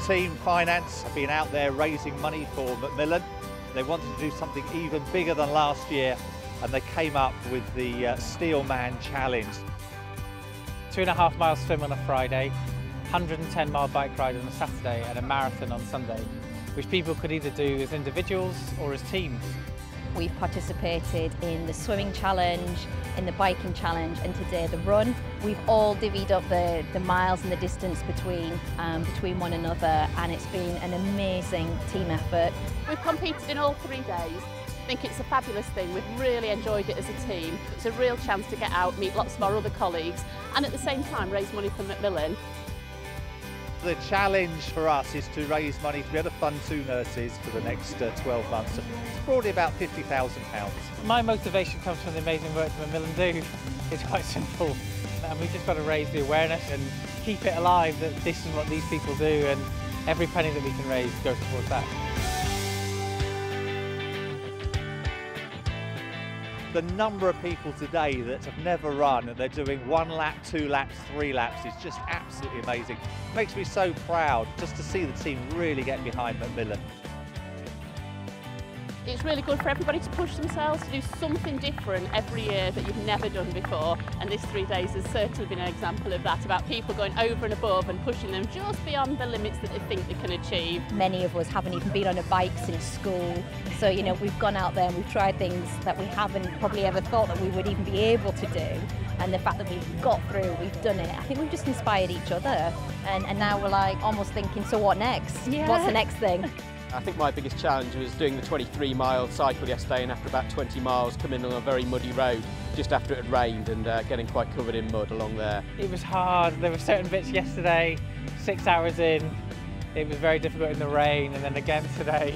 team finance have been out there raising money for Macmillan. They wanted to do something even bigger than last year, and they came up with the Steel Man Challenge. 2.5 mile swim on a Friday, 110-mile bike ride on a Saturday, and a marathon on Sunday, which people could either do as individuals or as teams. We've participated in the swimming challenge, in the biking challenge, and today the run. We've all divvied up the miles and the distance between one another, and it's been an amazing team effort. We've competed in all 3 days. I think it's a fabulous thing. We've really enjoyed it as a team. It's a real chance to get out, meet lots of our other colleagues, and at the same time raise money for Macmillan. The challenge for us is to raise money to be able to fund 2 nurses for the next 12 months. So it's probably about £50,000. My motivation comes from the amazing work that Macmillan do. It's quite simple, and we've just got to raise the awareness and keep it alive that this is what these people do, and every penny that we can raise goes towards that. The number of people today that have never run and they're doing 1 lap, 2 laps, 3 laps is just absolutely amazing. It makes me so proud just to see the team really get behind Macmillan. It's really good for everybody to push themselves to do something different every year that you've never done before, and this 3 days has certainly been an example of that, about people going over and above and pushing them just beyond the limits that they think they can achieve. Many of us haven't even been on a bike since school, so you know, we've gone out there and we've tried things that we haven't probably ever thought that we would even be able to do, and the fact that we've got through, we've done it, I think we've just inspired each other, and now we're like almost thinking, so what next? Yeah. What's the next thing? I think my biggest challenge was doing the 23-mile cycle yesterday, and after about 20 miles coming on a very muddy road just after it had rained, and getting quite covered in mud along there. It was hard. There were certain bits yesterday, 6 hours in, it was very difficult in the rain, and then again today,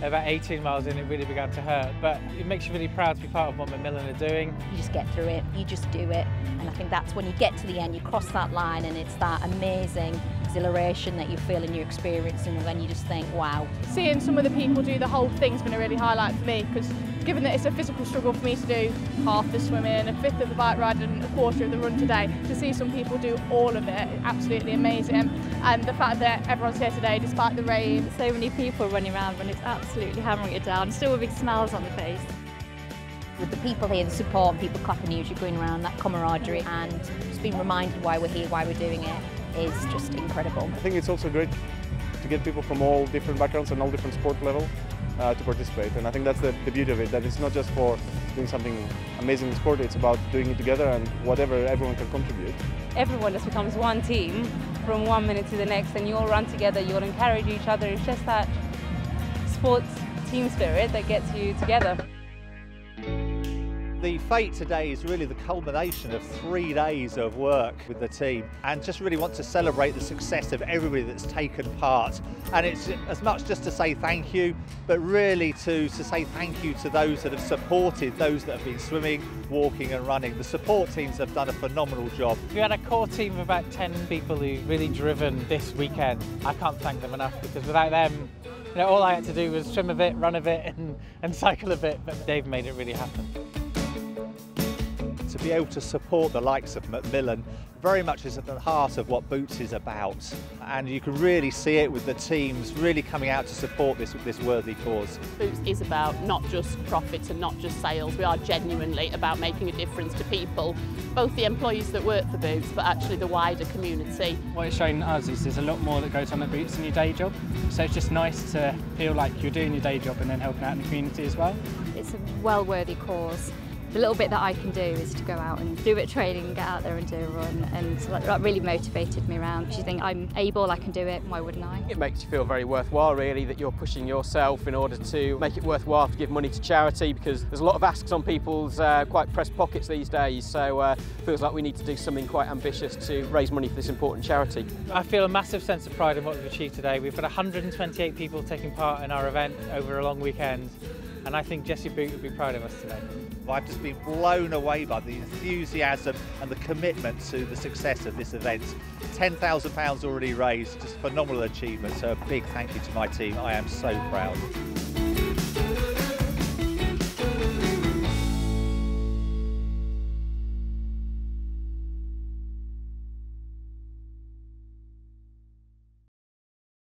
about 18 miles in, it really began to hurt. But it makes you really proud to be part of what Macmillan are doing. You just get through it, you just do it, and I think that's when you get to the end, you cross that line, and it's that amazing exhilaration that you feel in your experience, and then you just think, wow. Seeing some of the people do the whole thing's been a really highlight for me, because given that it's a physical struggle for me to do half the swimming, a fifth of the bike ride and a quarter of the run today, to see some people do all of it, absolutely amazing. And the fact that everyone's here today despite the rain. So many people running around when it's absolutely hammering it down, still with big smiles on the face. With the people here, the support, and people clapping you as you're going around, that camaraderie, and just being reminded why we're here, why we're doing it, is just incredible. I think it's also great to get people from all different backgrounds and all different sport level to participate, and I think that's the beauty of it, that it's not just for doing something amazing in sport, it's about doing it together and whatever everyone can contribute. Everyone just becomes one team from 1 minute to the next, and you all run together, you all encourage each other. It's just that sports team spirit that gets you together. The fate today is really the culmination of 3 days of work with the team, and just really want to celebrate the success of everybody that's taken part. And it's as much just to say thank you, but really to say thank you to those that have supported, those that have been swimming, walking and running. The support teams have done a phenomenal job. We had a core team of about 10 people who've really driven this weekend. I can't thank them enough, because without them, you know, all I had to do was swim a bit, run a bit and cycle a bit, but they've made it really happen. To be able to support the likes of Macmillan very much is at the heart of what Boots is about, and you can really see it with the teams really coming out to support this worthy cause. Boots is about not just profits and not just sales. We are genuinely about making a difference to people, both the employees that work for Boots, but actually the wider community. What it's shown us is there's a lot more that goes on at Boots than your day job, so it's just nice to feel like you're doing your day job and then helping out in the community as well. It's a well-worthy cause. The little bit that I can do is to go out and do a bit of training and get out there and do a run, and that really motivated me around. You think, I'm able, I can do it, why wouldn't I? It makes you feel very worthwhile, really, that you're pushing yourself in order to make it worthwhile to give money to charity, because there's a lot of asks on people's quite pressed pockets these days, so it feels like we need to do something quite ambitious to raise money for this important charity. I feel a massive sense of pride in what we've achieved today. We've got 128 people taking part in our event over a long weekend, and I think Jessie Boot would be proud of us today. I've just been blown away by the enthusiasm and the commitment to the success of this event. £10,000 already raised, just phenomenal achievement, so a big thank you to my team. I am so proud.